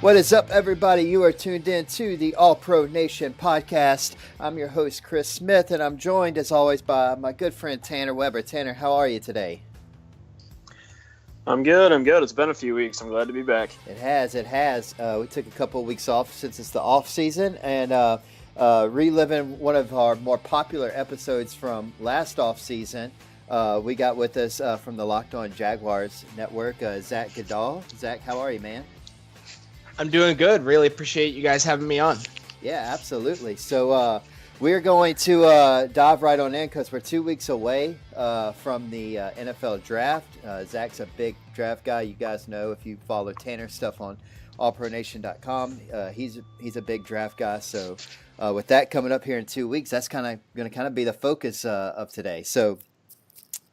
What is up, everybody? You are tuned in to the All Pro Nation podcast. I'm your host, Chris Smith, and I'm joined, as always, by my good friend Tanner Weber. Tanner, how are you today? I'm good. It's been a few weeks. I'm glad to be back. It has. We took a couple of weeks off since it's the off season, and reliving one of our more popular episodes from last off season. We got with us from the Locked On Jaguars network, Zach Goodall. Zach, how are you, man? I'm doing good. Really appreciate you guys having me on. Yeah, absolutely. So we're going to dive right on in because we're 2 weeks away from the NFL draft. Zach's a big draft guy. You guys know if you follow Tanner's stuff on allpronation.com. He's a big draft guy. So with that coming up here in 2 weeks, that's going to be the focus of today. So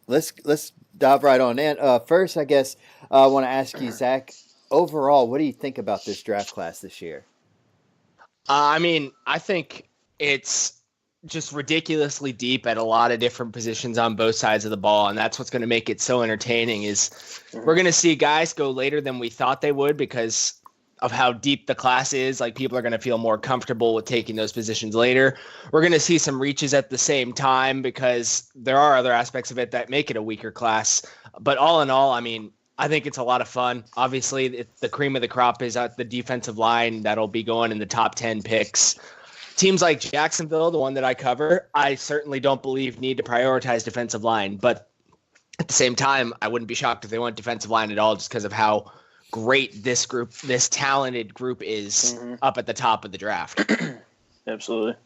let's dive right on in. First, I guess I want to ask you, Zach, overall, what do you think about this draft class this year? I think it's just ridiculously deep at a lot of different positions on both sides of the ball, and that's what's going to make it so entertaining is we're going to see guys go later than we thought they would because of how deep the class is. Like, people are going to feel more comfortable with taking those positions later. We're going to see some reaches at the same time because there are other aspects of it that make it a weaker class. But all in all, I think it's a lot of fun. Obviously, the cream of the crop is at the defensive line that'll be going in the top 10 picks. Teams like Jacksonville, the one that I cover, I certainly don't believe need to prioritize defensive line. But at the same time, I wouldn't be shocked if they went defensive line at all just because of how great this talented group is up at the top of the draft. Absolutely.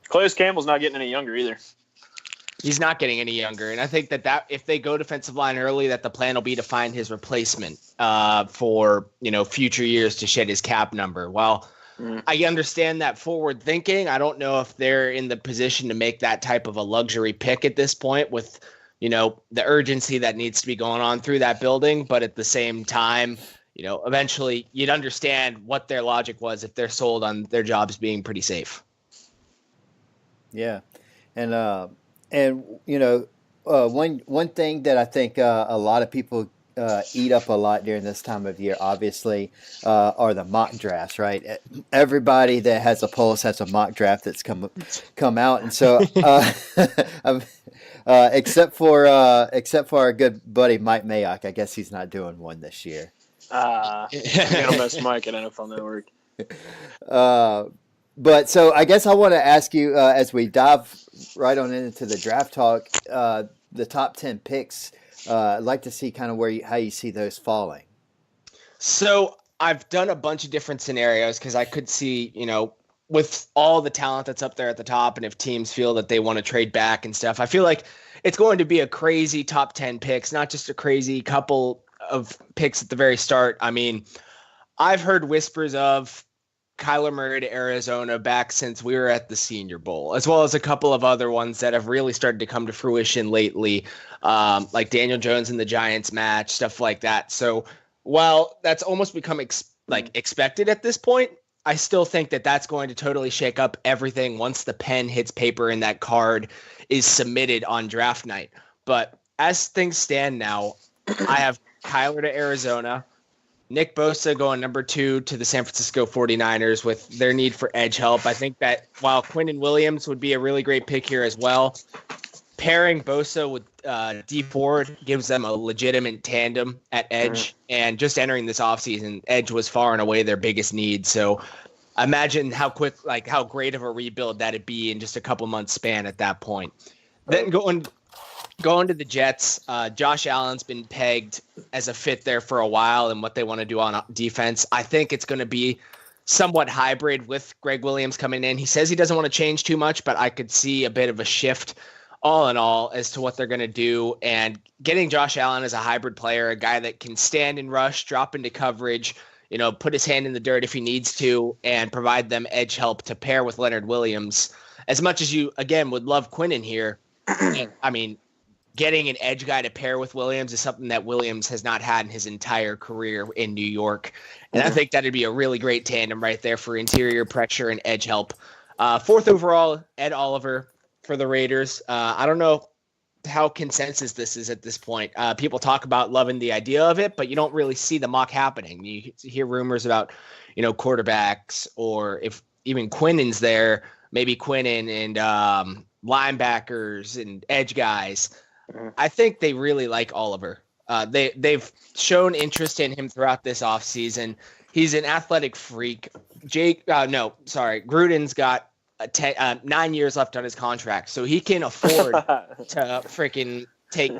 Calais Campbell's not getting any younger either. He's not getting any younger, and I think that if they go defensive line early, that the plan will be to find his replacement for future years to shed his cap number. Well, I understand that forward thinking. I don't know if they're in the position to make that type of a luxury pick at this point with the urgency that needs to be going on through that building. But at the same time, eventually you'd understand what their logic was if they're sold on their jobs being pretty safe. Yeah, and one thing that I think a lot of people eat up a lot during this time of year, obviously, are the mock drafts, right? Everybody that has a pulse has a mock draft that's come out, and so except for our good buddy Mike Mayock, I guess he's not doing one this year. I'm gonna miss Mike at NFL Network. But so I guess I want to ask you as we dive right on into the draft talk, the top 10 picks. I'd like to see kind of how you see those falling. So I've done a bunch of different scenarios because I could see, with all the talent that's up there at the top, and if teams feel that they want to trade back and stuff, I feel like it's going to be a crazy top 10 picks, not just a crazy couple of picks at the very start. I've heard whispers of Kyler Murray to Arizona back since we were at the Senior Bowl, as well as a couple of other ones that have really started to come to fruition lately, like Daniel Jones and the Giants match, stuff like that. So while that's almost become expected at this point, I still think that that's going to totally shake up everything once the pen hits paper and that card is submitted on draft night. But as things stand now, I have Kyler to Arizona, Nick Bosa going number 2 to the San Francisco 49ers with their need for edge help. I think that while Quinnen Williams would be a really great pick here as well, pairing Bosa with D Ford gives them a legitimate tandem at edge. And just entering this offseason, edge was far and away their biggest need. So imagine how great of a rebuild that'd be in just a couple months span at that point. Then Going to the Jets, Josh Allen's been pegged as a fit there for a while and what they want to do on defense. I think it's going to be somewhat hybrid with Greg Williams coming in. He says he doesn't want to change too much, but I could see a bit of a shift all in all as to what they're going to do. And getting Josh Allen as a hybrid player, a guy that can stand and rush, drop into coverage, put his hand in the dirt if he needs to, and provide them edge help to pair with Leonard Williams. As much as you, again, would love Quinnen here, getting an edge guy to pair with Williams is something that Williams has not had in his entire career in New York. And I think that'd be a really great tandem right there for interior pressure and edge help. 4th overall, Ed Oliver for the Raiders. I don't know how consensus this is at this point. People talk about loving the idea of it, but you don't really see the mock happening. You hear rumors about, quarterbacks, or if even Quinnen's there, maybe Quinnen and linebackers and edge guys. I think they really like Oliver. They've shown interest in him throughout this offseason. He's an athletic freak. Gruden's got 9 years left on his contract, so he can afford to freaking take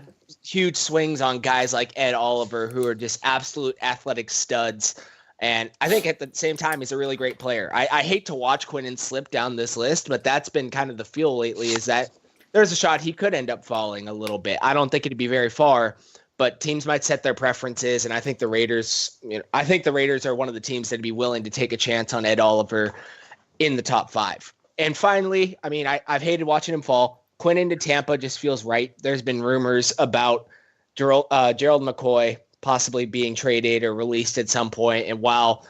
huge swings on guys like Ed Oliver, who are just absolute athletic studs. And I think at the same time, he's a really great player. I hate to watch Quinnen slip down this list, but that's been kind of the feel lately, is that there's a shot he could end up falling a little bit. I don't think it'd be very far, but teams might set their preferences. And I think the Raiders, are one of the teams that'd be willing to take a chance on Ed Oliver in the top 5. And finally, I've hated watching him fall. Quinnen to Tampa just feels right. There's been rumors about Gerald McCoy possibly being traded or released at some point. And while,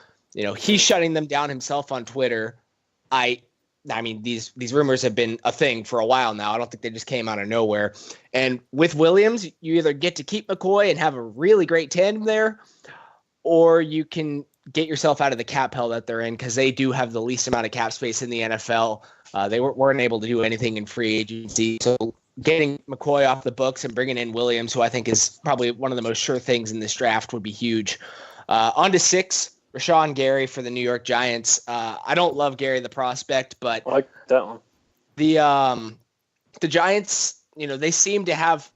he's shutting them down himself on Twitter, these rumors have been a thing for a while now. I don't think they just came out of nowhere. And with Williams, you either get to keep McCoy and have a really great tandem there, or you can get yourself out of the cap hell that they're in, because they do have the least amount of cap space in the NFL. They weren't able to do anything in free agency. So getting McCoy off the books and bringing in Williams, who I think is probably one of the most sure things in this draft, would be huge. On to 6, Rashawn Gary for the New York Giants. I don't love Gary the prospect, but I like that one. The Giants, they seem to have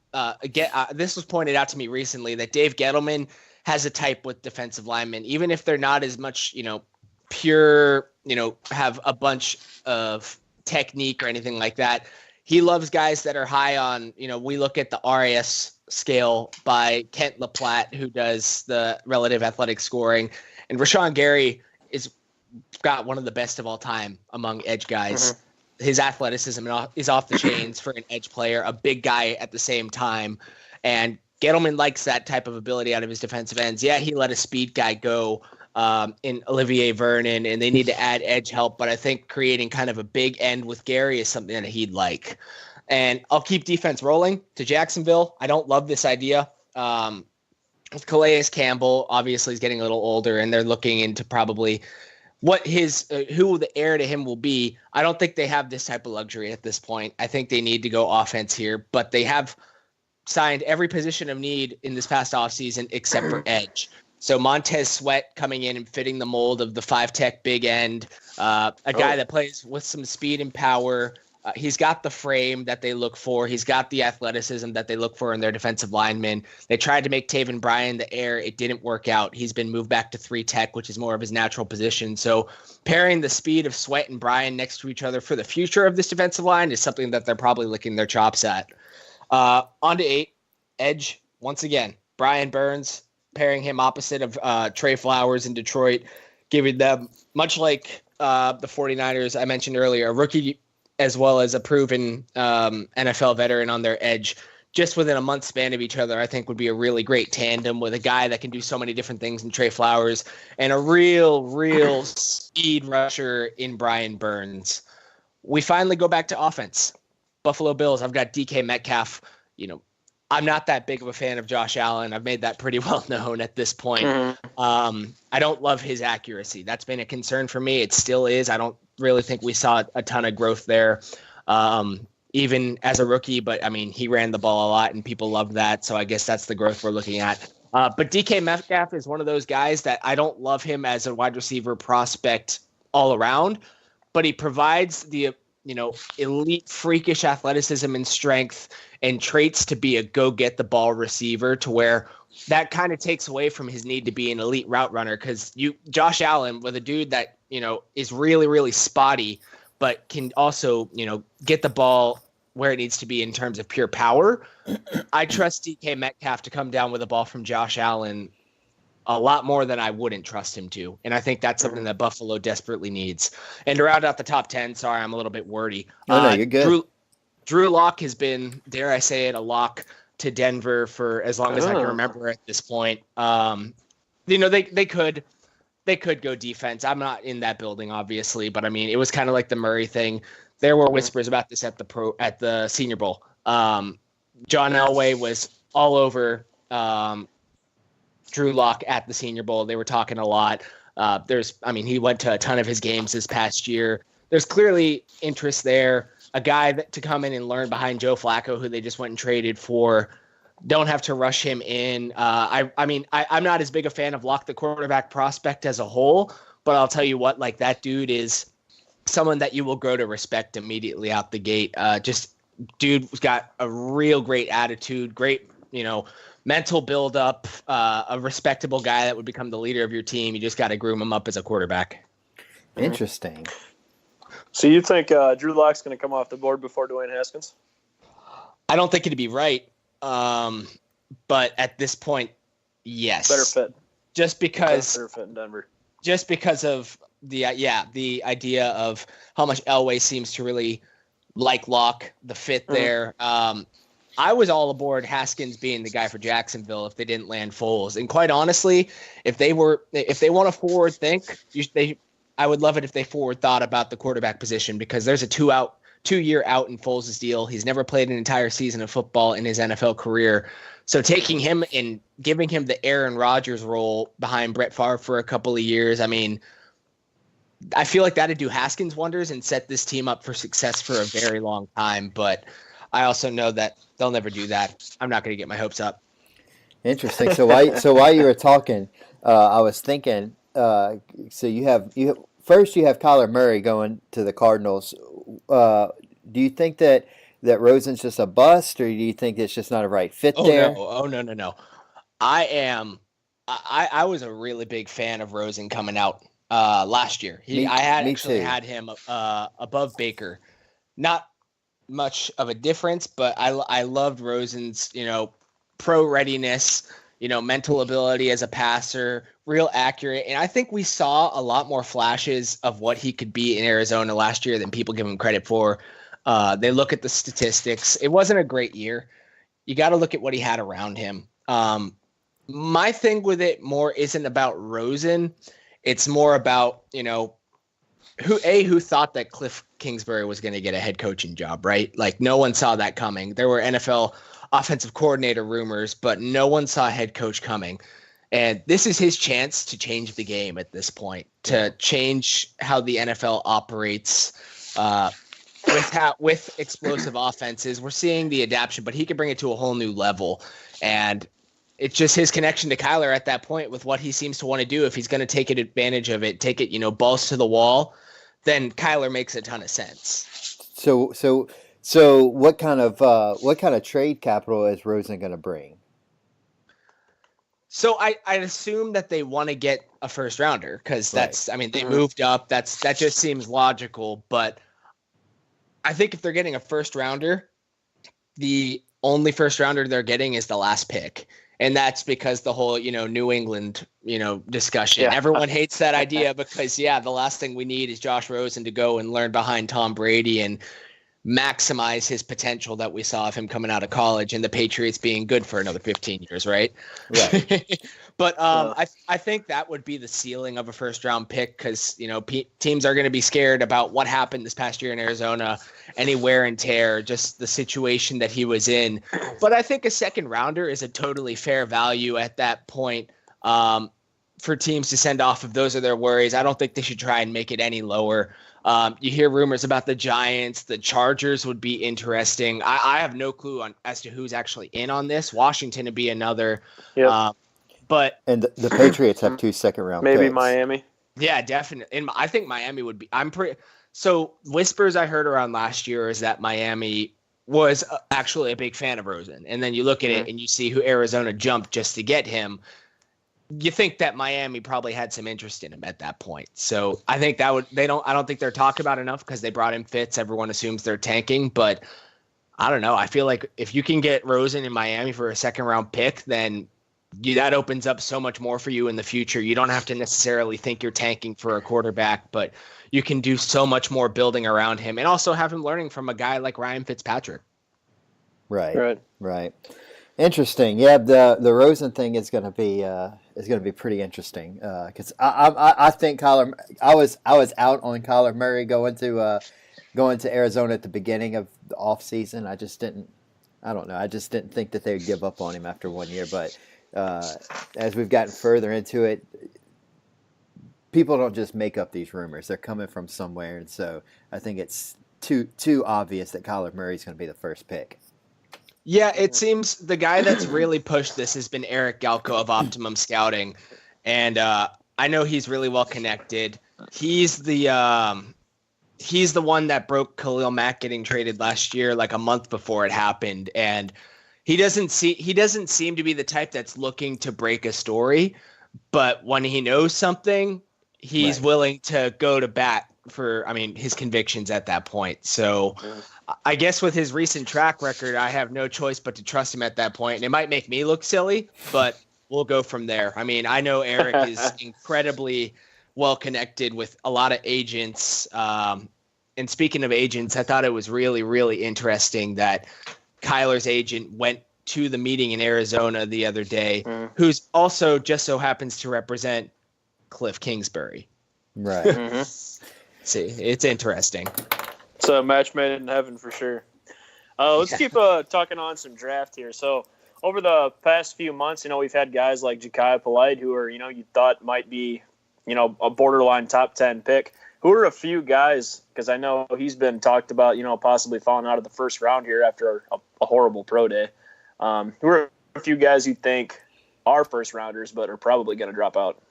this was pointed out to me recently, that Dave Gettleman has a type with defensive linemen, even if they're not as much, pure, have a bunch of technique or anything like that. He loves guys that are high on, we look at the RAS scale by Kent LaPlatte, who does the relative athletic scoring. And Rashawn Gary is got one of the best of all time among edge guys. Mm-hmm. His athleticism is off the chains for an edge player, a big guy at the same time. And Gettleman likes that type of ability out of his defensive ends. Yeah, he let a speed guy go in Olivier Vernon, and they need to add edge help. But I think creating kind of a big end with Gary is something that he'd like. And I'll keep defense rolling to Jacksonville. I don't love this idea. Calais Campbell obviously is getting a little older, and they're looking into probably what who the heir to him will be. I don't think they have this type of luxury at this point. I think they need to go offense here, but they have signed every position of need in this past offseason except for edge. So Montez Sweat coming in and fitting the mold of the 5-tech big end, a guy that plays with some speed and power. He's got the frame that they look for. He's got the athleticism that they look for in their defensive linemen. They tried to make Taven Bryan the heir. It didn't work out. He's been moved back to 3-tech, which is more of his natural position. So pairing the speed of Sweat and Bryan next to each other for the future of this defensive line is something that they're probably licking their chops at. On to 8, edge, once again, Brian Burns, pairing him opposite of Trey Flowers in Detroit, giving them, much like the 49ers I mentioned earlier, a rookie as well as a proven NFL veteran on their edge, just within a month span of each other, I think would be a really great tandem with a guy that can do so many different things in Trey Flowers and a real speed rusher in Brian Burns. We finally go back to offense. Buffalo Bills, I've got DK Metcalf. I'm not that big of a fan of Josh Allen. I've made that pretty well known at this point. Mm-hmm. I don't love his accuracy. That's been a concern for me. It still is. I don't really think we saw a ton of growth there, even as a rookie. But, he ran the ball a lot, and people loved that. So I guess that's the growth we're looking at. But DK Metcalf is one of those guys that I don't love him as a wide receiver prospect all around, but he provides the elite freakish athleticism and strength and traits to be a go-get-the-ball receiver, to where that kind of takes away from his need to be an elite route runner, because Josh Allen, with a dude that, is really, really spotty, but can also, get the ball where it needs to be in terms of pure power. I trust DK Metcalf to come down with a ball from Josh Allen a lot more than I wouldn't trust him to. And I think that's something that Buffalo desperately needs. And to round out the top 10, sorry, I'm a little bit wordy. No, you're good. Drew Lock has been, dare I say it, a lock to Denver for as long as I can remember at this point. They could go defense. I'm not in that building, obviously, but it was kind of like the Murray thing. There were whispers about this at the Senior Bowl. John Elway was all over Drew Lock at the Senior Bowl. They were talking a lot. He went to a ton of his games this past year. There's clearly interest there. A guy to come in and learn behind Joe Flacco, who they just went and traded for. Don't have to rush him in. I'm not as big a fan of Lock, the quarterback prospect as a whole, but I'll tell you what, like, that dude is someone that you will grow to respect immediately out the gate. Dude's got a real great attitude, great, mental buildup, a respectable guy that would become the leader of your team. You just got to groom him up as a quarterback. Interesting. So you think Drew Lock's going to come off the board before Dwayne Haskins? I don't think it'd be right. But at this point, yes. Better fit. Just because better fit in Denver. Just because of the idea of how much Elway seems to really like Lock, the fit there. I was all aboard Haskins being the guy for Jacksonville if they didn't land Foles. And quite honestly, if they want to forward think, I would love it if they forward thought about the quarterback position, because there's a 2-year out in Foles' deal. He's never played an entire season of football in his NFL career. So taking him and giving him the Aaron Rodgers role behind Brett Favre for a couple of years, I feel like that'd do Haskins wonders and set this team up for success for a very long time. But I also know that they'll never do that. I'm not going to get my hopes up. Interesting. So while you were talking, I was thinking. So you have Kyler Murray going to the Cardinals. Do you think that Rosen's just a bust, or do you think it's just not a right fit there? No. I was a really big fan of Rosen coming out last year. I had him above Baker. Not much of a difference, but I loved Rosen's, pro readiness, mental ability as a passer, real accurate. And I think we saw a lot more flashes of what he could be in Arizona last year than people give him credit for. They look at the statistics. It wasn't a great year. You got to look at what he had around him. My thing with it more isn't about Rosen. It's more about, who thought that Cliff Kingsbury was going to get a head coaching job, right? Like, no one saw that coming. There were NFL offensive coordinator rumors, but no one saw a head coach coming. And this is his chance to change the game at this point, to change how the NFL operates with explosive offenses. We're seeing the adaptation, but he could bring it to a whole new level. And it's just his connection to Kyler at that point with what he seems to want to do. If he's going to take advantage of it, take it, balls to the wall, then Kyler makes a ton of sense. So what kind of trade capital is Rosen going to bring? So I'd assume that they want to get a first rounder, because they moved up. That just seems logical. But I think if they're getting a first rounder, the only first rounder they're getting is the last pick. And that's because the whole, New England, discussion. Yeah. Everyone hates that idea because, the last thing we need is Josh Rosen to go and learn behind Tom Brady and maximize his potential that we saw of him coming out of college and the Patriots being good for another 15 years, right? Right. But I think that would be the ceiling of a first round pick, because teams are going to be scared about what happened this past year in Arizona, any wear and tear, just the situation that he was in. But I think a second rounder is a totally fair value at that point for teams to send off if those are their worries. I don't think they should try and make it any lower. You hear rumors about the Giants. The Chargers would be interesting. I have no clue as to who's actually in on this. Washington would be another. Yep. And the Patriots have 2 second-round maybe picks. Miami. Yeah, definitely. And I think Miami would be. So whispers I heard around last year is that Miami was actually a big fan of Rosen. And then you look at it and you see who Arizona jumped just to get him. You think that Miami probably had some interest in him at that point. So I think I don't think they're talked about enough because they brought in Fitz. Everyone assumes they're tanking, but I don't know. I feel like if you can get Rosen in Miami for a second round pick, then that opens up so much more for you in the future. You don't have to necessarily think you're tanking for a quarterback, but you can do so much more building around him and also have him learning from a guy like Ryan Fitzpatrick. Right. Interesting. Yeah, the Rosen thing is going to be pretty interesting because I think Kyler. I was out on Kyler Murray going to Arizona at the beginning of the offseason. I I don't know. I just didn't think that they would give up on him after 1 year. But as we've gotten further into it, people don't just make up these rumors. They're coming from somewhere. And so I think it's too obvious that Kyler Murray's going to be the first pick. Yeah, it seems the guy that's really pushed this has been Eric Galko of Optimum Scouting. And I know he's really well connected. He's the one that broke Khalil Mack getting traded last year, like a month before it happened. And he doesn't seem to be the type that's looking to break a story, but when he knows something, he's willing to go to bat for, his convictions at that point. So I guess with his recent track record, I have no choice but to trust him at that point. And it might make me look silly, but we'll go from there. I know Eric is incredibly well connected with a lot of agents. And speaking of agents, I thought it was really, really interesting that Kyler's agent went to the meeting in Arizona the other day, who's also just so happens to represent Cliff Kingsbury. Right. See, it's interesting. It's a match made in heaven for sure. Let's keep talking on some draft here. So over the past few months, we've had guys like Ja'Kai Polite who are, you thought might be, a borderline top 10 pick. Who are a few guys, because I know he's been talked about, possibly falling out of the first round here after a horrible pro day. Who are a few guys you think are first rounders but are probably going to drop out?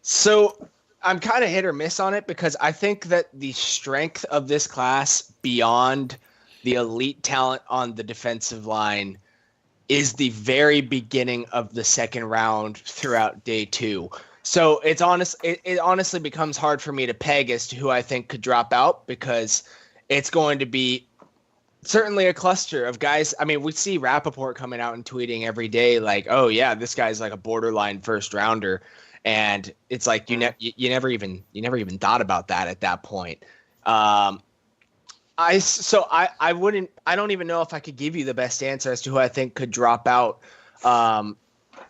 So I'm kind of hit or miss on it because I think that the strength of this class beyond the elite talent on the defensive line is the very beginning of the second round throughout day 2. So it honestly becomes hard for me to peg as to who I think could drop out because it's going to be certainly a cluster of guys. We see Rappaport coming out and tweeting every day like, oh yeah, this guy's like a borderline first rounder. And it's like you never even thought about that at that point. I don't even know if I could give you the best answer as to who I think could drop out.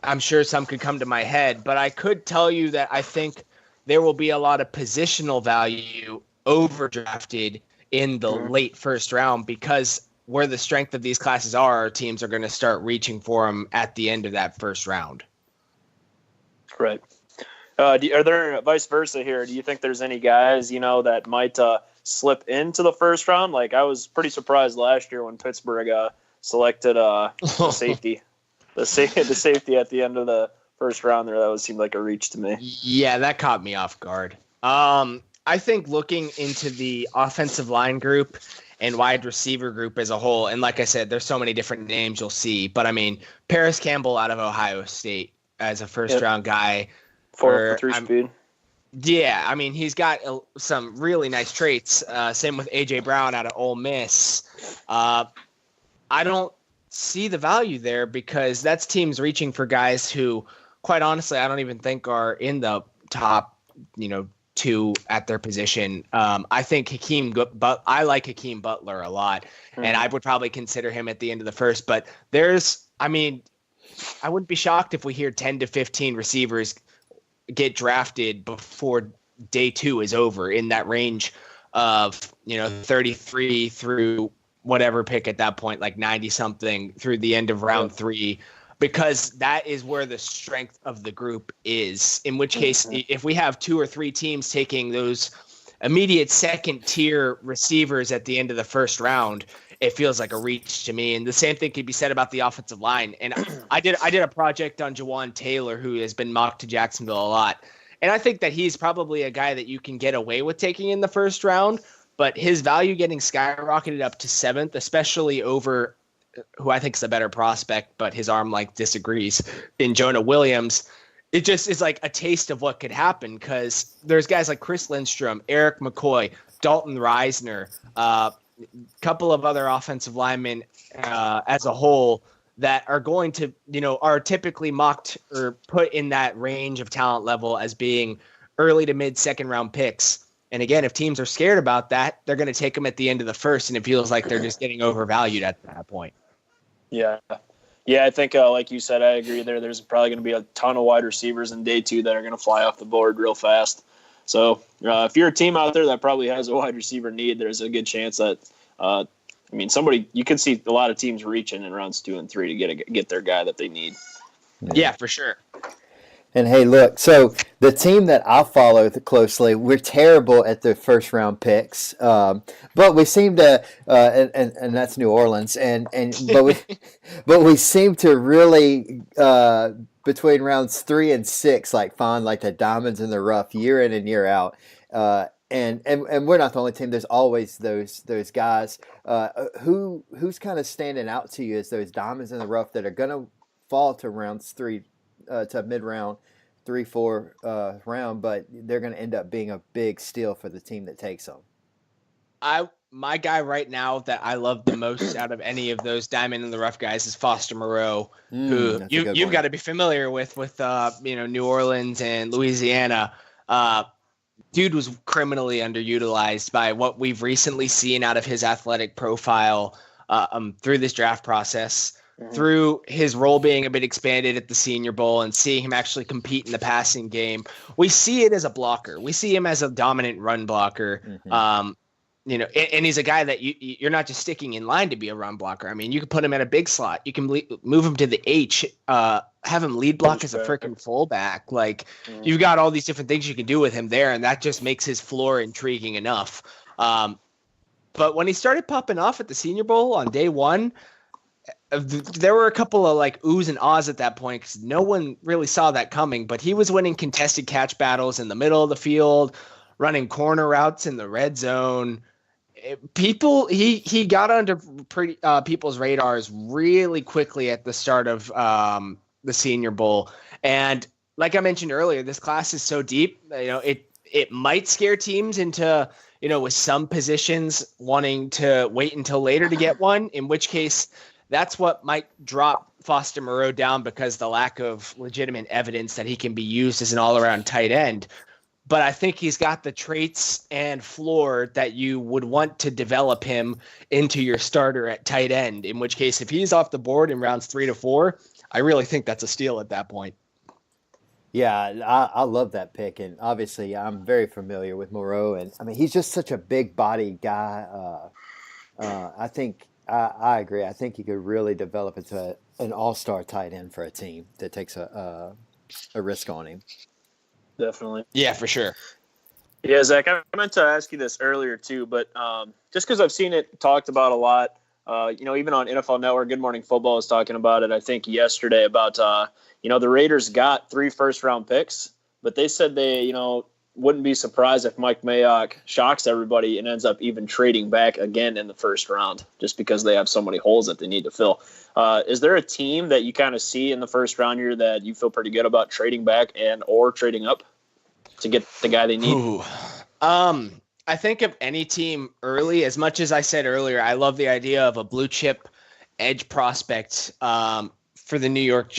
I'm sure some could come to my head, but I could tell you that I think there will be a lot of positional value overdrafted in the late first round because where the strength of these classes are, teams are going to start reaching for them at the end of that first round. Right. Are there vice versa here? Do you think there's any guys, that might slip into the first round? Like I was pretty surprised last year when Pittsburgh selected the safety. The safety at the end of the first round there, that seemed like a reach to me. Yeah, that caught me off guard. I think looking into the offensive line group and wide receiver group as a whole, and like I said, there's so many different names you'll see, but Paris Campbell out of Ohio State as a first-round guy. 4.3 speed. Yeah, he's got some really nice traits. Same with A.J. Brown out of Ole Miss. I don't see the value there because that's teams reaching for guys who, quite honestly, I don't even think are in the top, 2 at their position. I think I like Hakeem Butler a lot, and I would probably consider him at the end of the first. But I wouldn't be shocked if we hear 10 to 15 receivers get drafted before day 2 is over in that range of 33 through whatever pick at that point, like 90 something through the end of round 3, because that is where the strength of the group is. In which case, if we have 2 or 3 teams taking those immediate second tier receivers at the end of the first round, it feels like a reach to me. And the same thing could be said about the offensive line. And I did a project on Jawan Taylor, who has been mocked to Jacksonville a lot. And I think that he's probably a guy that you can get away with taking in the first round, but his value getting skyrocketed up to 7th, especially over who I think is a better prospect, but his arm length disagrees, in Jonah Williams. It just is like a taste of what could happen because there's guys like Chris Lindstrom, Eric McCoy, Dalton Reisner, couple of other offensive linemen as a whole that are going to, are typically mocked or put in that range of talent level as being early to mid second round picks. And again, if teams are scared about that, they're going to take them at the end of the first, and it feels like they're just getting overvalued at that point. Yeah. Yeah, I think, like you said, I agree there. There's probably going to be a ton of wide receivers in day 2 that are going to fly off the board real fast. So if you're a team out there that probably has a wide receiver need, there's a good chance that I mean, you could see a lot of teams reaching in rounds 2 and 3 to get their guy that they need. Yeah, for sure. And hey, look, so the team that I follow closely, we're terrible at the first round picks, but we seem to, and that's New Orleans, but we seem to really between rounds 3 and 6, like find like the diamonds in the rough year in and year out. And we're not the only team. There's always those guys. Who's kind of standing out to you as those diamonds in the rough that are going to fall to rounds 3 to mid round, 3-4 round, but they're going to end up being a big steal for the team that takes them. My guy right now that I love the most out of any of those diamond in the rough guys is Foster Moreau, who you've got to be familiar with New Orleans and Louisiana. Dude was criminally underutilized by what we've recently seen out of his athletic profile through this draft process. Through his role being a bit expanded at the Senior Bowl and seeing him actually compete in the passing game, we see it as a blocker. We see him as a dominant run blocker. And he's a guy that you're not just sticking in line to be a run blocker. I mean, you can put him at a big slot. You can move him to the H, have him lead block as a freaking fullback. Like, you've got all these different things you can do with him there, and that just makes his floor intriguing enough. But when he started popping off at the Senior Bowl on day one, there were a couple of like oohs and ahs at that point because no one really saw that coming, but he was winning contested catch battles in the middle of the field, running corner routes in the red zone. He got under people's radars really quickly at the start of the Senior Bowl. And like I mentioned earlier, this class is so deep, it might scare teams into, with some positions wanting to wait until later to get one, in which case that's what might drop Foster Moreau down because the lack of legitimate evidence that he can be used as an all-around tight end. But I think he's got the traits and floor that you would want to develop him into your starter at tight end, in which case if he's off the board in rounds 3 to 4, I really think that's a steal at that point. Yeah, I love that pick, and obviously I'm very familiar with Moreau, and I mean he's just such a big body guy. I think I agree. I think he could really develop into an all-star tight end for a team that takes a risk on him. Definitely. Yeah, for sure. Yeah, Zach, I meant to ask you this earlier too, but just because I've seen it talked about a lot, even on NFL Network, Good Morning Football was talking about it, I think yesterday about, the Raiders got 3 first-round picks, but they said they, wouldn't be surprised if Mike Mayock shocks everybody and ends up even trading back again in the first round just because they have so many holes that they need to fill. Is there a team that you kind of see in the first round here that you feel pretty good about trading back and or trading up to get the guy they need? I think of any team early, as much as I said earlier, I love the idea of a blue chip edge prospect for the New York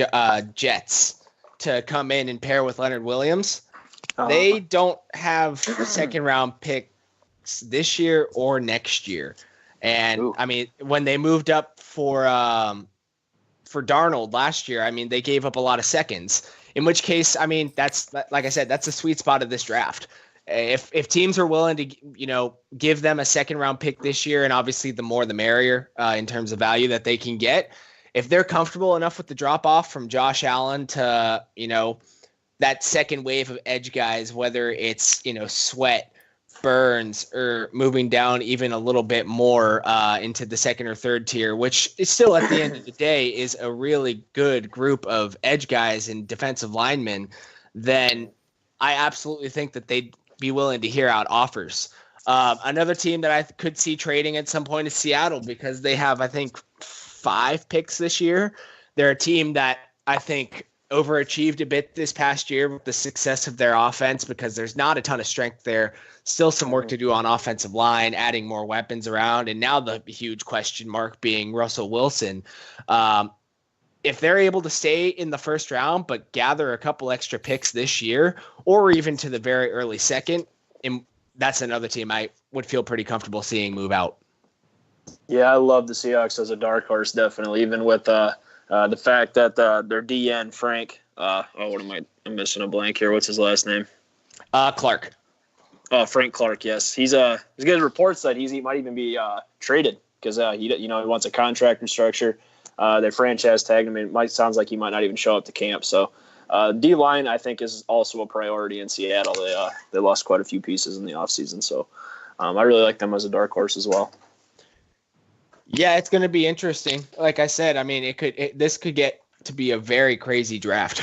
Jets to come in and pair with Leonard Williams. They don't have second round picks this year or next year. And I mean, when they moved up for Darnold last year, I mean, they gave up a lot of seconds, in which case, I mean, that's, like I said, that's the sweet spot of this draft. If teams are willing to, give them a second round pick this year, and obviously the more the merrier in terms of value that they can get, if they're comfortable enough with the drop off from Josh Allen to, that second wave of edge guys, whether it's, Sweat, Burns, or moving down even a little bit more into the second or third tier, which is still at the end of the day is a really good group of edge guys and defensive linemen, then I absolutely think that they'd be willing to hear out offers. Another team that I could see trading at some point is Seattle because they have, I think, 5 picks this year. They're a team that I think overachieved a bit this past year with the success of their offense because there's not a ton of strength there. Still some work to do on offensive line, adding more weapons around. And now the huge question mark being Russell Wilson. If they're able to stay in the first round but gather a couple extra picks this year or even to the very early second, that's another team I would feel pretty comfortable seeing move out. Yeah, I love the Seahawks as a dark horse, definitely, even with the fact that their DN, Frank, I'm missing a blank here. What's his last name? Clark. Frank Clark, yes. He's got reports that he might even be traded because he wants a contract restructure. They franchise tagged him. It sounds like he might not even show up to camp. So D-line, I think, is also a priority in Seattle. They lost quite a few pieces in the offseason. So I really like them as a dark horse as well. Yeah, it's going to be interesting. Like I said, I mean, this could get to be a very crazy draft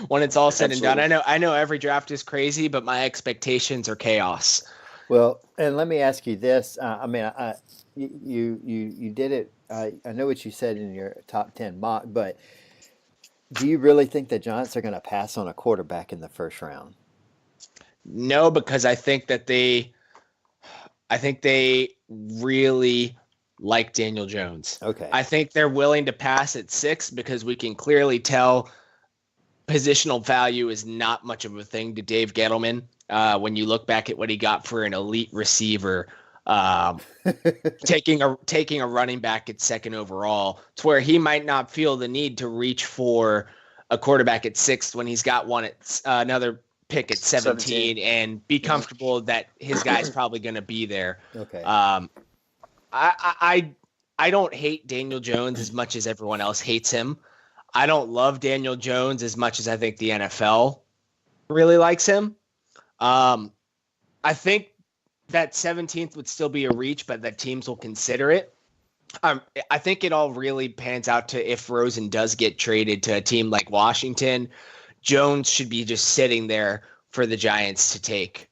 when it's all said Absolutely. and done. I know every draft is crazy, but my expectations are chaos. Well, and let me ask you this. You did it. I know what you said in your top 10 mock, but do you really think the Giants are going to pass on a quarterback in the first round? No, because I think they really like Daniel Jones. Okay. I think they're willing to pass at 6 because we can clearly tell positional value is not much of a thing to Dave Gettleman. When you look back at what he got for an elite receiver, taking a running back at 2nd overall, to where he might not feel the need to reach for a quarterback at 6th when he's got one at another pick at 17 and be comfortable that his guy's probably going to be there. Okay. I don't hate Daniel Jones as much as everyone else hates him. I don't love Daniel Jones as much as I think the NFL really likes him. I think that 17th would still be a reach, but that teams will consider it. I think it all really pans out to if Rosen does get traded to a team like Washington, Jones should be just sitting there for the Giants to take.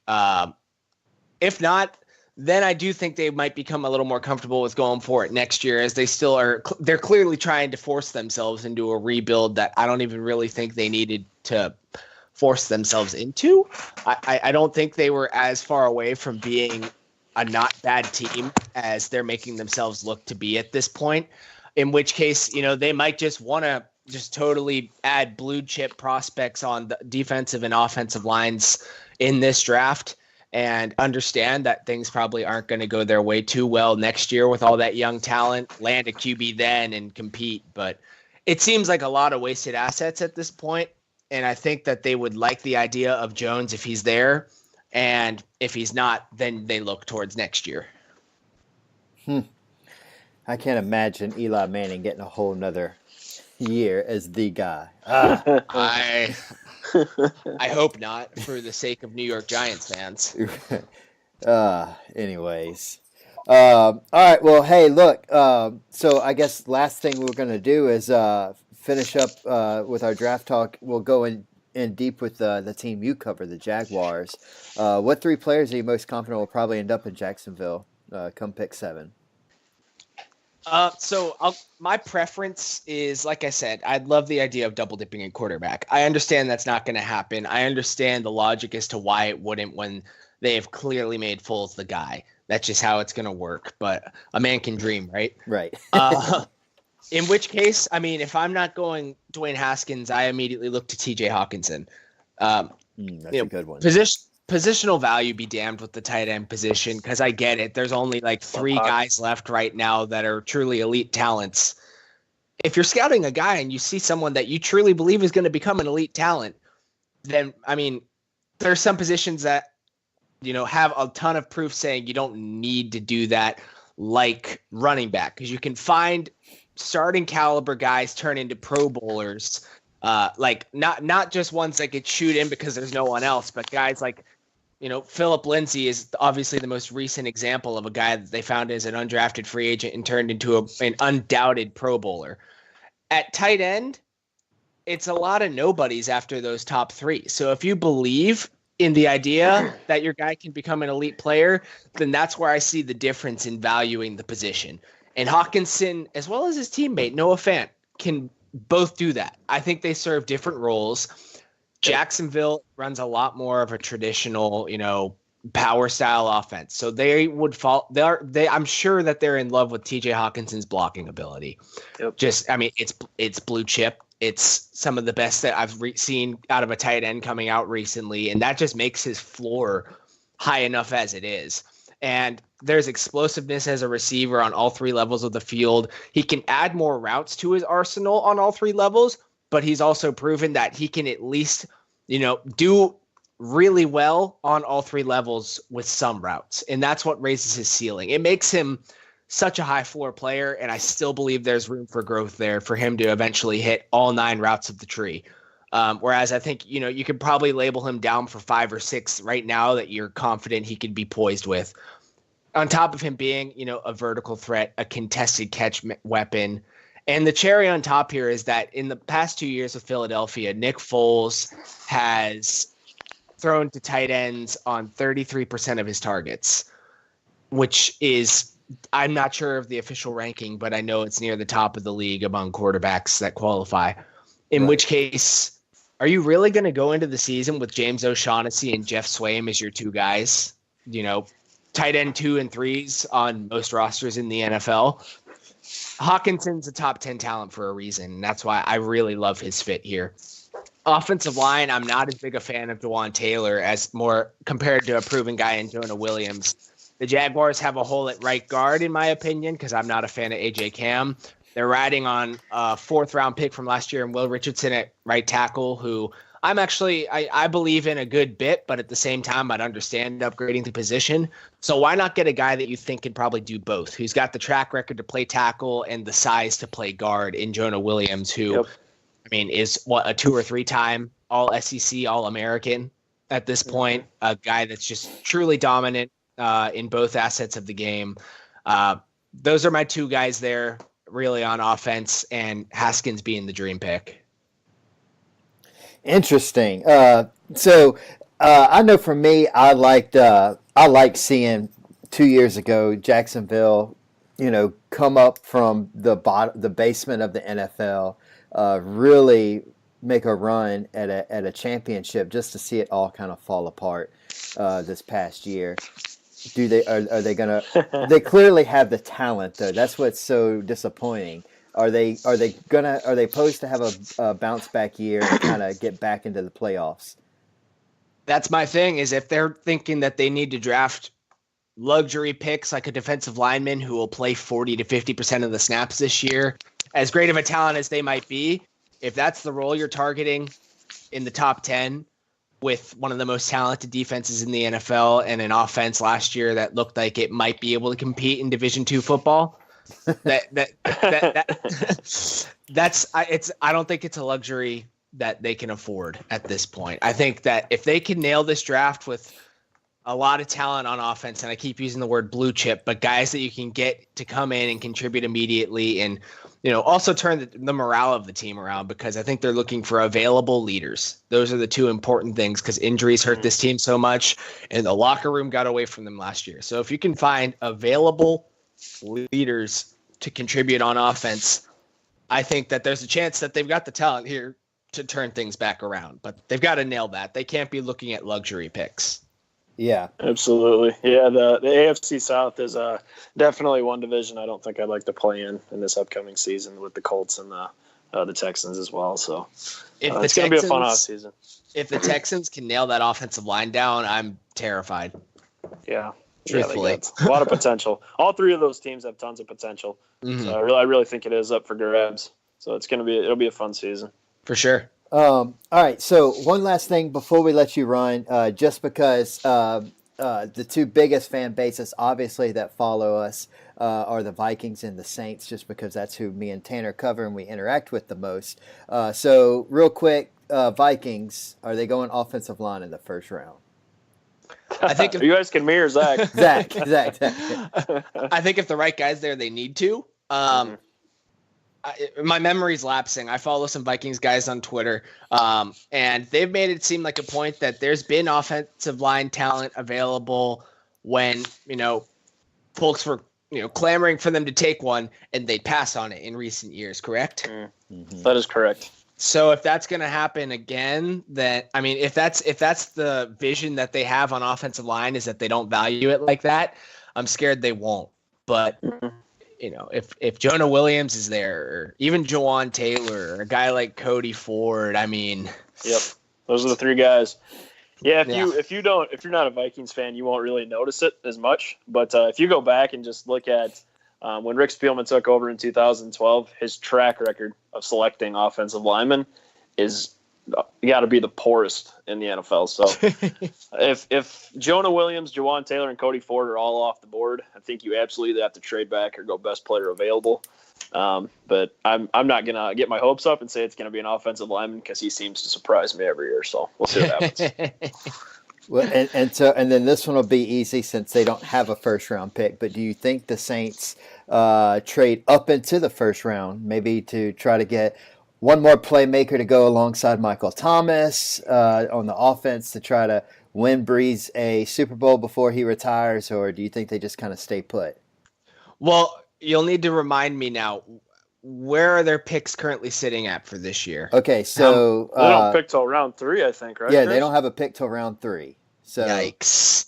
If not, then I do think they might become a little more comfortable with going for it next year, as they still are. They're clearly trying to force themselves into a rebuild that I don't even really think they needed to force themselves into. I don't think they were as far away from being a not bad team as they're making themselves look to be at this point, in which case, they might just want to just totally add blue chip prospects on the defensive and offensive lines in this draft, and understand that things probably aren't going to go their way too well next year with all that young talent, land a QB then and compete. But it seems like a lot of wasted assets at this point, and I think that they would like the idea of Jones if he's there, and if he's not, then they look towards next year. I can't imagine Eli Manning getting a whole nother year as the guy. I hope not, for the sake of New York Giants fans. Anyways. All right. Well, hey, look. So I guess last thing we're going to do is finish up with our draft talk. We'll go in deep with the team you cover, the Jaguars. What 3 players are you most confident will probably end up in Jacksonville come pick 7? My preference is, like I said, I'd love the idea of double dipping in quarterback. I understand that's not going to happen. I understand the logic as to why it wouldn't when they have clearly made Foles the guy. That's just how it's going to work. But a man can dream, right? Right. In which case, I mean, if I'm not going Dwayne Haskins, I immediately look to TJ Hawkinson. That's a good one. Positional value be damned with the tight end position, because I get it. There's only like 3 guys left right now that are truly elite talents. If you're scouting a guy and you see someone that you truly believe is going to become an elite talent, then, I mean, there's some positions that, have a ton of proof saying you don't need to do that, like running back, because you can find starting caliber guys turn into Pro Bowlers. Like not just ones that could shoot in because there's no one else, but guys like, Philip Lindsay is obviously the most recent example of a guy that they found as an undrafted free agent and turned into an undoubted Pro Bowler. At tight end, it's a lot of nobodies after those top 3. So if you believe in the idea that your guy can become an elite player, then that's where I see the difference in valuing the position. And Hawkinson, as well as his teammate, Noah Fant, can both do that. I think they serve different roles. Jacksonville runs a lot more of a traditional, power style offense. So they would fall. I'm sure that they're in love with TJ Hawkinson's blocking ability. Yep. It's blue chip. It's some of the best that I've seen out of a tight end coming out recently, and that just makes his floor high enough as it is. And there's explosiveness as a receiver on all 3 levels of the field. He can add more routes to his arsenal on all 3 levels, but he's also proven that he can at least, do really well on all 3 levels with some routes. And that's what raises his ceiling. It makes him such a high floor player, and I still believe there's room for growth there for him to eventually hit all 9 routes of the tree. Whereas I think, you could probably label him down for 5 or 6 right now that you're confident he could be poised with. On top of him being, a vertical threat, a contested catch weapon. And the cherry on top here is that in the past 2 years with Philadelphia, Nick Foles has thrown to tight ends on 33% of his targets, which is, I'm not sure of the official ranking, but I know it's near the top of the league among quarterbacks that qualify. In which case, are you really going to go into the season with James O'Shaughnessy and Jeff Swaim as your 2 guys? Tight end 2 and 3s on most rosters in the NFL. Hawkinson's a top 10 talent for a reason. And that's why I really love his fit here. Offensive line, I'm not as big a fan of Jawan Taylor as more compared to a proven guy in Jonah Williams. The Jaguars have a hole at right guard, in my opinion, because I'm not a fan of A.J. Cam. They're riding on a 4th-round pick from last year and Will Richardson at right tackle, who I believe in a good bit, but at the same time, I'd understand upgrading the position. So why not get a guy that you think can probably do both, who's got the track record to play tackle and the size to play guard in Jonah Williams, who, is a 2 or 3 time all SEC, all American at this point, a guy that's just truly dominant in both assets of the game. Those are my 2 guys there really on offense, and Haskins being the dream pick. Interesting. So I know for me, I liked seeing 2 years ago Jacksonville, come up from the basement of the NFL, really make a run at a championship, just to see it all kind of fall apart this past year. Are they gonna? They clearly have the talent, though. That's what's so disappointing. Are they posed to have a bounce back year and kind of get back into the playoffs? That's my thing, is if they're thinking that they need to draft luxury picks like a defensive lineman who will play 40 to 50% of the snaps this year, as great of a talent as they might be, if that's the role you're targeting in the top 10 with one of the most talented defenses in the NFL and an offense last year that looked like it might be able to compete in Division II football, I don't think it's a luxury that they can afford at this point. I think that if they can nail this draft with a lot of talent on offense, and I keep using the word blue chip, but guys that you can get to come in and contribute immediately and, also turn the morale of the team around, because I think they're looking for available leaders. Those are the 2 important things, because injuries hurt this team so much and the locker room got away from them last year. So if you can find available leaders to contribute on offense, I think that there's a chance that they've got the talent here to turn things back around, but they've got to nail that. They can't be looking at luxury picks. Yeah, absolutely. Yeah, the AFC South is definitely one division I don't think I'd like to play in this upcoming season, with the Colts and the Texans as well. So it's going to be a fun off season. If the Texans can nail that offensive line down, I'm terrified. Yeah. Truthfully. A lot of potential. All 3 of those teams have tons of potential. Mm-hmm. So I really think it is up for grabs. So it'll be a fun season. For sure. All right. So one last thing before we let you run, just because the 2 biggest fan bases, obviously, that follow us are the Vikings and the Saints, just because that's who me and Tanner cover and we interact with the most. So real quick, Vikings, are they going offensive line in the first round? I think you guys can mirror Zach. Zach. I think if the right guy's there, they need to. My memory's lapsing. I follow some Vikings guys on Twitter, and they've made it seem like a point that there's been offensive line talent available when, folks were, clamoring for them to take one, and they'd pass on it in recent years, correct? Mm-hmm. That is correct. So if that's going to happen again, then, if that's the vision that they have on offensive line, is that they don't value it like that, I'm scared they won't. But if Jonah Williams is there, or even Jawan Taylor, or a guy like Cody Ford, Yep. Those are the 3 guys. Yeah, if you're not a Vikings fan, you won't really notice it as much. But if you go back and just look at when Rick Spielman took over in 2012, his track record of selecting offensive linemen is you got to be the poorest in the NFL. So if Jonah Williams, Jawan Taylor, and Cody Ford are all off the board, I think you absolutely have to trade back or go best player available. But I'm not gonna get my hopes up and say it's gonna be an offensive lineman because he seems to surprise me every year. So we'll see what happens. Well, and then this one will be easy since they don't have a first round pick. But do you think the Saints trade up into the first round, maybe to try to get one more playmaker to go alongside Michael Thomas on the offense to try to win Breeze a Super Bowl before he retires, or do you think they just kind of stay put? Well, you'll need to remind me now. Where are their picks currently sitting at for this year? Okay, so they don't pick till round 3, I think, right? Yeah, Chris? they don't have a pick till round 3. So Yikes!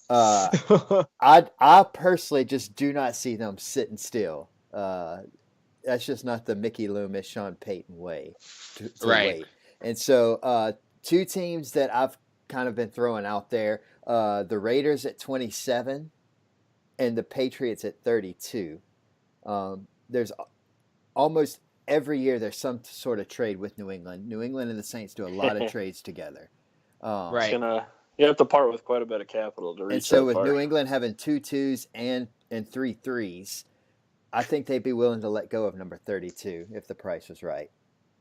I personally just do not see them sitting still. That's just not the Mickey Loomis, Sean Payton way to Right. wait. And so 2 teams that I've kind of been throwing out there: the Raiders at 27 and the Patriots at 32. There's almost every year there's some sort of trade with New England. New England and the Saints do a lot of trades together. Right. You have to part with quite a bit of capital to reach. And so that with far. New England having 2 2s and 3 3s, I think they'd be willing to let go of number 32 if the price was right.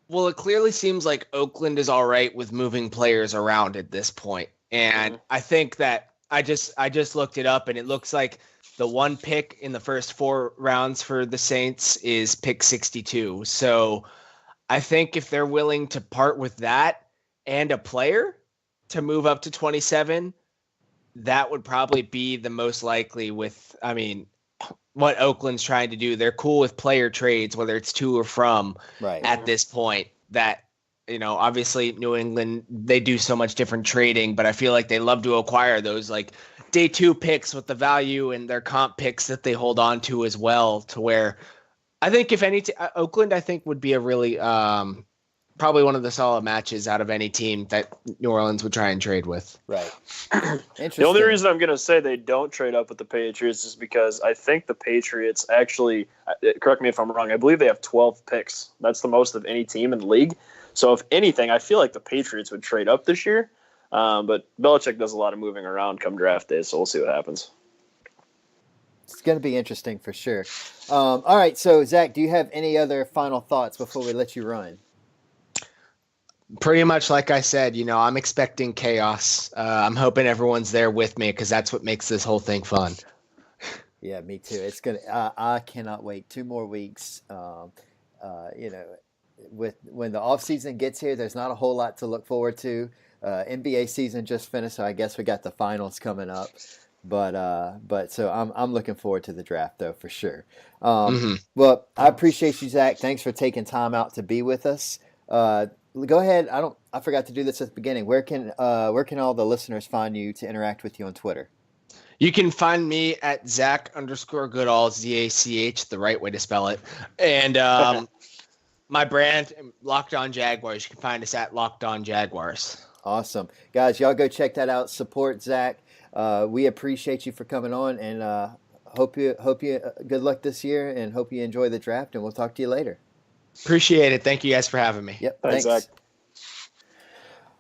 Well, it clearly seems like Oakland is all right with moving players around at this point. And I think that I just looked it up, and it looks like the 1 pick in the first 4 rounds for the Saints is pick 62. So I think if they're willing to part with that and a player to move up to 27, that would probably be the most likely what Oakland's trying to do. They're cool with player trades, whether it's to or from at this point. That, obviously New England, they do so much different trading, but I feel like they love to acquire those like day 2 picks with the value and their comp picks that they hold on to as well, to where I think if any Oakland, I think would be a really probably one of the solid matches out of any team that New Orleans would try and trade with. Right. The only reason I'm going to say they don't trade up with the Patriots is because I think the Patriots actually, correct me if I'm wrong, I believe they have 12 picks. That's the most of any team in the league. So if anything, I feel like the Patriots would trade up this year. But Belichick does a lot of moving around come draft day, so we'll see what happens. It's going to be interesting for sure. All right, so Zach, do you have any other final thoughts before we let you run? Pretty much like I said, I'm expecting chaos. I'm hoping everyone's there with me because that's what makes this whole thing fun. Yeah, me too. It's gonna. I cannot wait 2 more weeks. When the off season gets here, there's not a whole lot to look forward to. NBA season just finished, so I guess we got the finals coming up. But so I'm looking forward to the draft though for sure. Well, I appreciate you, Zach. Thanks for taking time out to be with us. Go ahead. I forgot to do this at the beginning. Where can all the listeners find you to interact with you on Twitter? You can find me at Zach_Goodall, ZACH, the right way to spell it. And my brand, Locked On Jaguars. You can find us at Locked On Jaguars. Awesome. Guys, y'all go check that out. Support Zach. We appreciate you for coming on, and hope you good luck this year, and hope you enjoy the draft, and we'll talk to you later. Appreciate it. Thank you guys for having me. Yep. Thanks, Zach.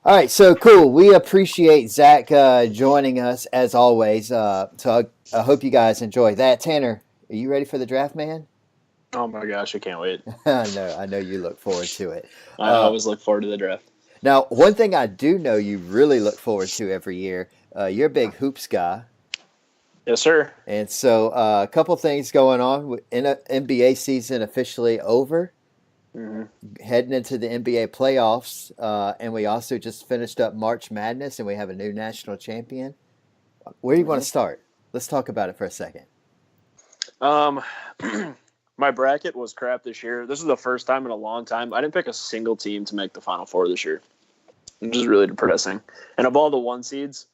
All right, so cool. We appreciate Zach joining us as always. So I hope you guys enjoy that. Tanner, are you ready for the draft, man? Oh my gosh, I can't wait. I know you look forward to it. I always look forward to the draft. Now, one thing I do know you really look forward to every year, you're a big hoops guy. Yes, sir. And so a couple things going on. NBA season officially over. Heading into the NBA playoffs, and we also just finished up March Madness, and we have a new national champion. Where do you want to start? Let's talk about it for a second. My bracket was crap this year. This is the first time in a long time I didn't pick a single team to make the Final Four this year, which is really depressing. And of all the 1 seeds,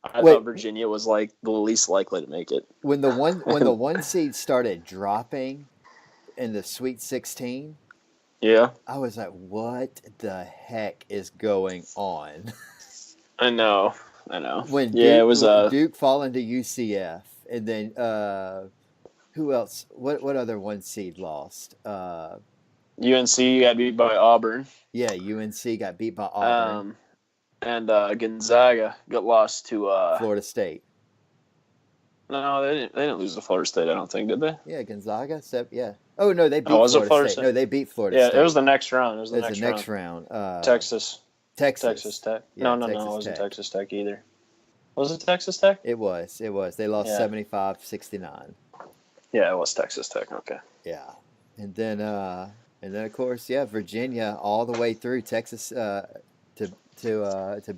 I thought Virginia was like the least likely to make it. When the 1 seed started dropping in the Sweet 16. Yeah. I was like, what the heck is going on? I know. When Duke falling to UCF, and then who else? What other 1 seed lost? UNC got beat by Auburn. Yeah, UNC got beat by Auburn. And Gonzaga got lost to Florida State. No, they didn't lose to Florida State. I don't think, did they? Yeah, Gonzaga. Yeah. Oh no, they beat was it Florida State. No, they beat Florida State. Yeah, it was the next round. It was the It's next round. Texas Texas Tech. Yeah, No, Texas it wasn't Tech. Texas Tech either. Was it Texas Tech? It was. They lost 75-69. Yeah, it was Texas Tech. Okay. Yeah, and then of course, Virginia all the way through Texas to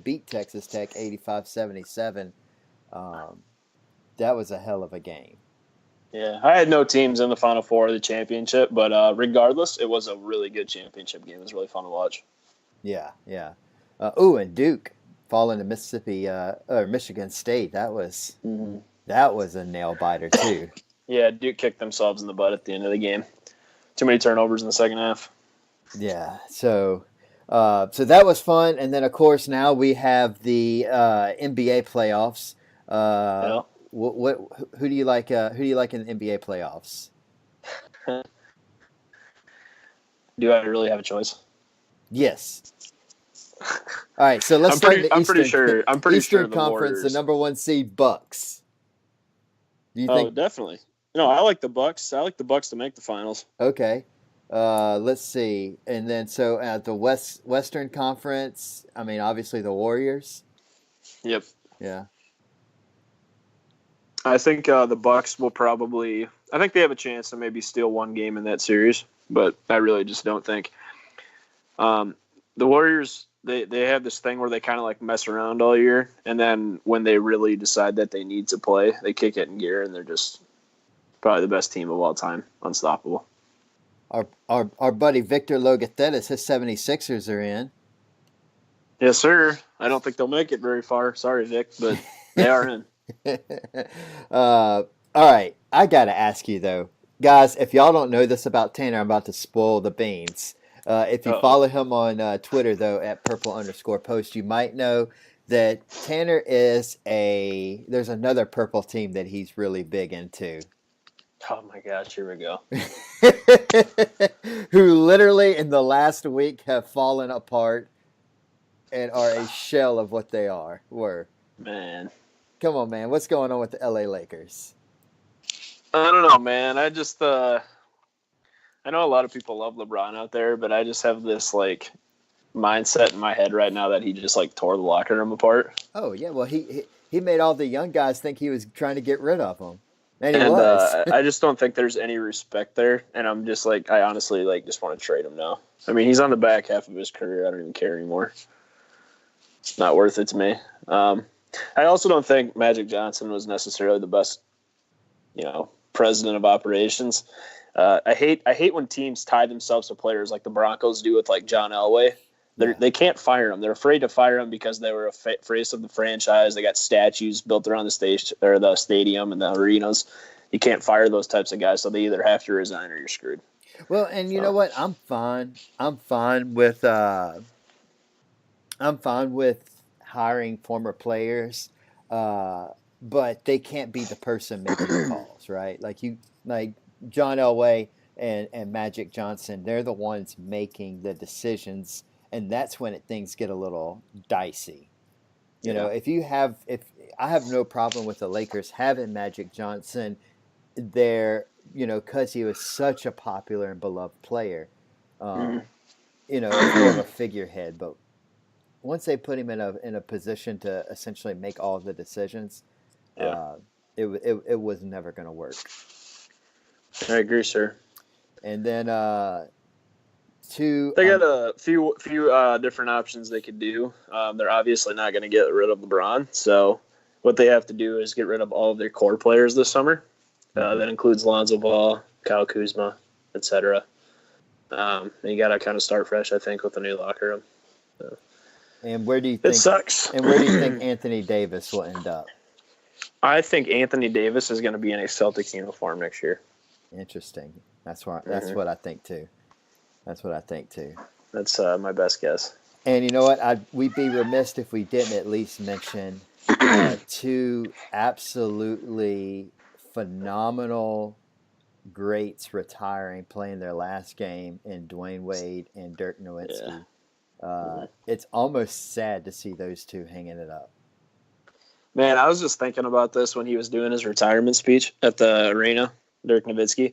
beat Texas Tech 85-77. That was a hell of a game. Yeah, I had no teams in the Final Four of the championship, but regardless, it was a really good championship game. It was really fun to watch. Yeah. And Duke falling to Michigan State. That was a nail biter too. Yeah, Duke kicked themselves in the butt at the end of the game. Too many turnovers in the second half. Yeah, so that was fun, and then of course now we have the NBA playoffs. Who do you like? Who do you like in the NBA playoffs? Do I really have a choice? Yes. All right, so let's start. I'm pretty sure Eastern the Conference, Warriors. the number 1 seed Bucks. Do you think? Definitely. No, I like the Bucks. I like the Bucks to make the finals. Okay. Let's see, and then so at the Western Conference, I mean, obviously the Warriors. Yep. Yeah. I think the Bucks will probably. I think they have a chance to maybe steal one game in that series, but I really just don't think. The Warriors, they have this thing where they kind of like mess around all year, and then when they really decide that they need to play, they kick it in gear, and they're just probably the best team of all time, unstoppable. Our buddy Victor Logathetis, his 76ers are in. Yes, sir. I don't think they'll make it very far. Sorry, Vic, but they are in. All right, I gotta ask you though, guys. If y'all don't know this about Tanner, I'm about to spoil the beans. If you follow him on Twitter though at @purple_post, you might know that Tanner is there's another purple team that he's really big into. Oh my gosh, here we go. Who literally in the last week have fallen apart and are a shell of what they were. Man. Come on, man. What's going on with the LA Lakers? I don't know, man. I just I know a lot of people love LeBron out there, but I just have this like mindset in my head right now that he just like tore the locker room apart. Oh yeah, well he made all the young guys think he was trying to get rid of them, and he was. I just don't think there's any respect there, and I'm just like I honestly like just want to trade him now. I mean, he's on the back half of his career. I don't even care anymore. It's not worth it to me. I also don't think Magic Johnson was necessarily the best, president of operations. I hate when teams tie themselves to players like the Broncos do with like John Elway. They can't fire him. They're afraid to fire him because they were afraid of the franchise. They got statues built around the stage or the stadium and the arenas. You can't fire those types of guys, so they either have to resign or you're screwed. Well, and you know what? I'm fine with hiring former players, but they can't be the person making the calls, right? Like John Elway and Magic Johnson, they're the ones making the decisions, and that's when things get a little dicey. You know, if I have no problem with the Lakers having Magic Johnson there, because he was such a popular and beloved player. It's more of a figurehead, but once they put him in a position to essentially make all of the decisions, it was never going to work. I agree, sir. And then they got a few different options they could do. They're obviously not going to get rid of LeBron, so what they have to do is get rid of all of their core players this summer. That includes Lonzo Ball, Kyle Kuzma, etc. And you got to kind of start fresh, I think, with a new locker room. So. And where do you think it sucks? And where do you think Anthony Davis will end up? I think Anthony Davis is going to be in a Celtics uniform next year. Interesting. That's what I think too. That's my best guess. And you know what? We'd be remiss if we didn't at least mention two absolutely phenomenal greats retiring, playing their last game in Dwayne Wade and Dirk Nowitzki. It's almost sad to see those two hanging it up. Man, I was just thinking about this when he was doing his retirement speech at the arena, Dirk Nowitzki.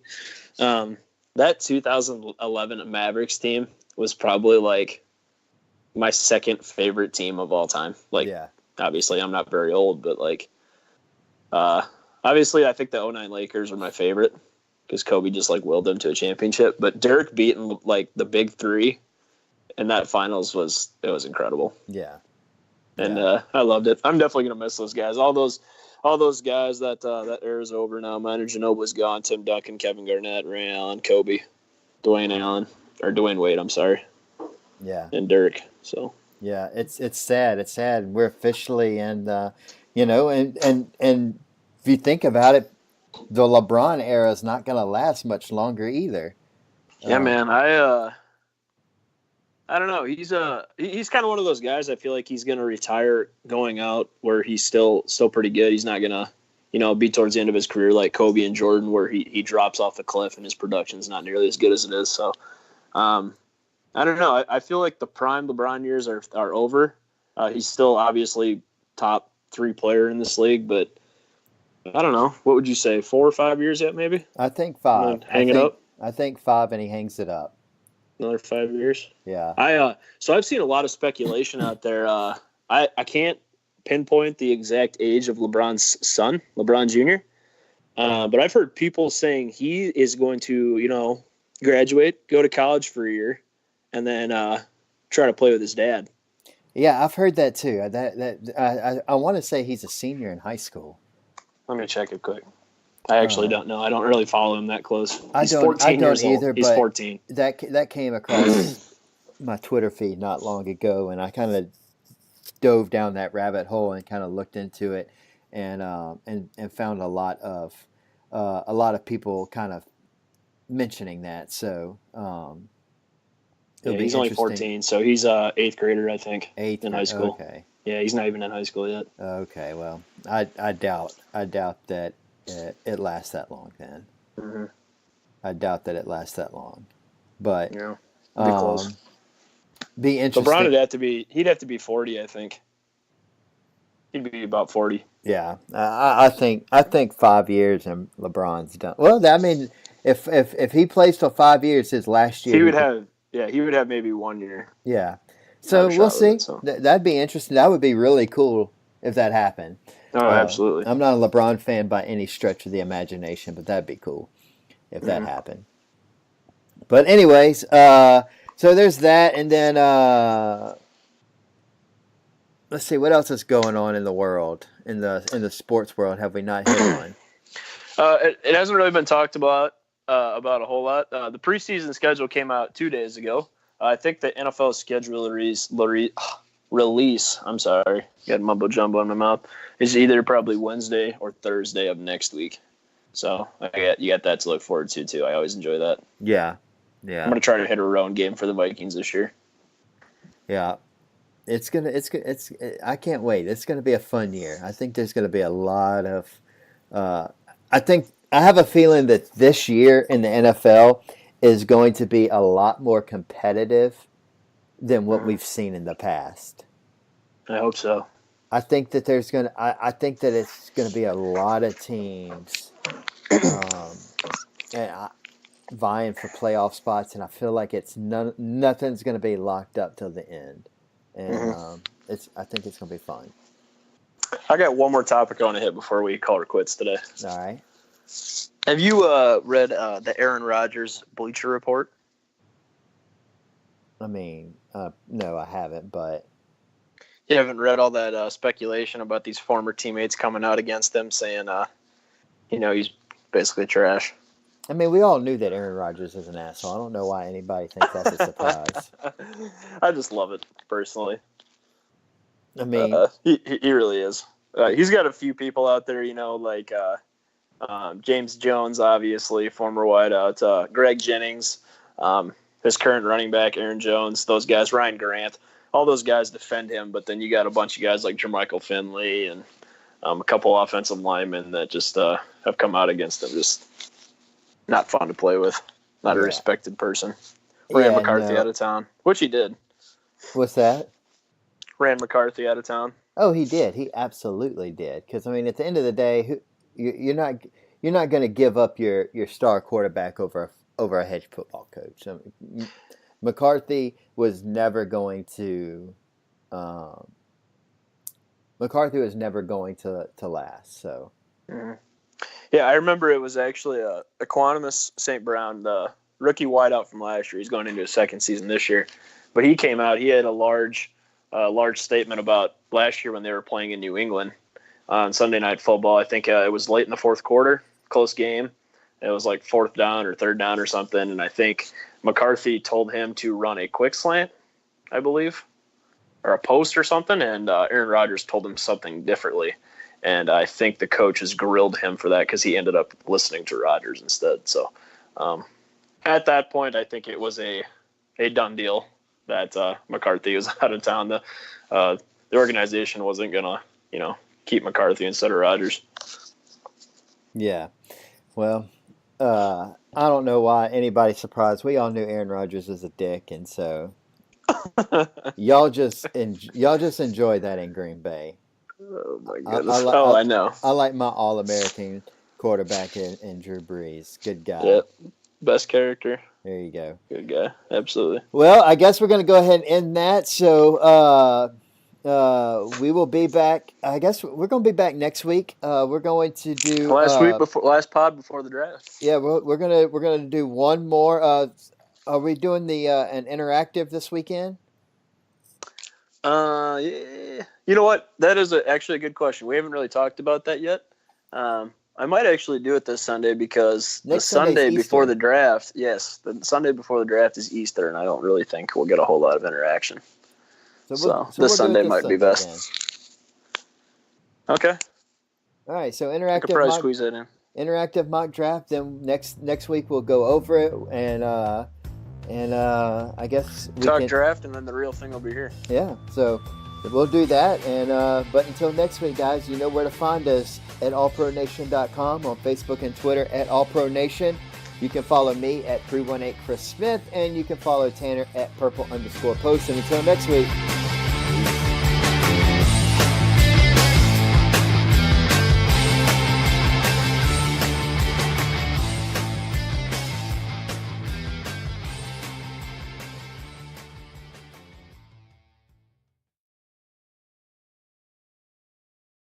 That 2011 Mavericks team was probably like my second favorite team of all time. Like, obviously, I'm not very old, but like, obviously, I think the 09 Lakers were my favorite because Kobe just like willed them to a championship. But Dirk beating like the big three in that finals was incredible. Yeah. And I loved it. I'm definitely gonna miss those guys. All those guys that era's over now. Manu Ginobili's gone. Tim Duncan, Kevin Garnett, Ray Allen, Kobe, Dwayne Wade. I'm sorry. Yeah. And Dirk. So. Yeah, it's sad. It's sad. We're officially and and if you think about it, the LeBron era is not going to last much longer either. Yeah, man. I don't know. He's kind of one of those guys. I feel like he's going to retire going out where he's still pretty good. He's not going to, be towards the end of his career like Kobe and Jordan where he drops off the cliff and his production's not nearly as good as it is. So, I don't know. I feel like the prime LeBron years are over. He's still obviously top 3 player in this league, but I don't know. What would you say? 4 or 5 years yet, maybe? I think 5. Hang it up? I think 5 and he hangs it up. Another 5 years. Yeah. So I've seen a lot of speculation out there. I can't pinpoint the exact age of LeBron's son, LeBron Jr. But I've heard people saying he is going to, graduate, go to college for a year, and then try to play with his dad. Yeah, I've heard that too. I want to say he's a senior in high school. Let me check it quick. I actually don't know. I don't really follow him that close. I don't either. He's 14. That came across my Twitter feed not long ago, and I kind of dove down that rabbit hole and kind of looked into it, and found a lot of people kind of mentioning that. So he's only 14, so he's 8th grader, I think, in high school. Okay. Yeah, he's not even in high school yet. Okay, well, I doubt that it lasts that long then. Mm-hmm. I doubt that it lasts that long, but be close. Be interesting. LeBron he'd have to be 40, I think. He'd be about 40. Yeah, I think 5 years and LeBron's done. Well, I mean, if he plays till 5 years, his last year he would have maybe 1 year. Yeah, so we'll see. That'd be interesting. That would be really cool if that happened. Oh, absolutely. I'm not a LeBron fan by any stretch of the imagination, but that'd be cool if that happened. But anyways, so there's that, and then let's see what else is going on in the world, in the sports world. Have we not hit on? It hasn't really been talked about a whole lot. The preseason schedule came out 2 days ago. I think the NFL schedule release. I'm sorry, got mumbo jumbo in my mouth. It's either probably Wednesday or Thursday of next week. So you got that to look forward to too. I always enjoy that. Yeah. I'm gonna try to hit a road game for the Vikings this year. Yeah, it's I can't wait. It's gonna be a fun year. I think there's gonna be a lot of. I have a feeling that this year in the NFL is going to be a lot more competitive than what we've seen in the past. I hope so. I think that I think that it's gonna be a lot of teams vying for playoff spots, and I feel like nothing's gonna be locked up till the end, and I think it's gonna be fun. I got one more topic I want to hit before we call it quits today. All right. Have you read the Aaron Rodgers Bleacher Report? I mean, no, I haven't, but... You haven't read all that speculation about these former teammates coming out against him saying, he's basically trash? I mean, we all knew that Aaron Rodgers is an asshole. I don't know why anybody thinks that's a surprise. I just love it, personally. I mean... he really is. He's got a few people out there, like James Jones, obviously, former wideout, Greg Jennings, his current running back, Aaron Jones, those guys, Ryan Grant, all those guys defend him, but then you got a bunch of guys like Jermichael Finley and a couple offensive linemen that just have come out against him. Just not fun to play with. Not a respected person. Ran McCarthy out of town, which he did. What's that? Ran McCarthy out of town. Oh, he did. He absolutely did. Because I mean, at the end of the day, you're not going to give up your star quarterback over a head football coach. I mean, McCarthy was never going to. McCarthy was never going to last. So. Mm-hmm. Yeah, I remember it was actually Equanimus St. Brown, the rookie wideout from last year. He's going into his second season this year, but he came out. He had a large statement about last year when they were playing in New England on Sunday Night Football. I think it was late in the fourth quarter, close game. It was like fourth down or third down or something, and I think McCarthy told him to run a quick slant, I believe, or a post or something, and Aaron Rodgers told him something differently. And I think the coach has grilled him for that because he ended up listening to Rodgers instead. So at that point, I think it was a done deal that McCarthy was out of town. The organization wasn't going to, keep McCarthy instead of Rodgers. Yeah. Well, I don't know why anybody's surprised. We all knew Aaron Rodgers was a dick, and so y'all just enjoy that in Green Bay. Oh my goodness! I know. I like my All-American quarterback in Drew Brees. Good guy. Yep. Best character. There you go. Good guy. Absolutely. Well, I guess we're going to go ahead and end that. So we will be back. I guess we're going to be back next week. We're going to do last pod before the draft. Yeah, we're gonna do one more. Are we doing the an interactive this weekend? Yeah. You know what? That is actually a good question. We haven't really talked about that yet. I might actually do it this Sunday because the Sunday before the draft, the Sunday before the draft is Easter, and I don't really think we'll get a whole lot of interaction. So this Sunday might be best. Then. Okay. All right. So I could probably squeeze that in. Interactive mock draft. Then next week we'll go over it and I guess we talk draft, and then the real thing will be here. Yeah. So we'll do that, and but until next week, guys, you know where to find us at allpronation.com, on Facebook and Twitter at allpronation. You can follow me at 318 Chris Smith, and you can follow Tanner at purple_post. And until next week.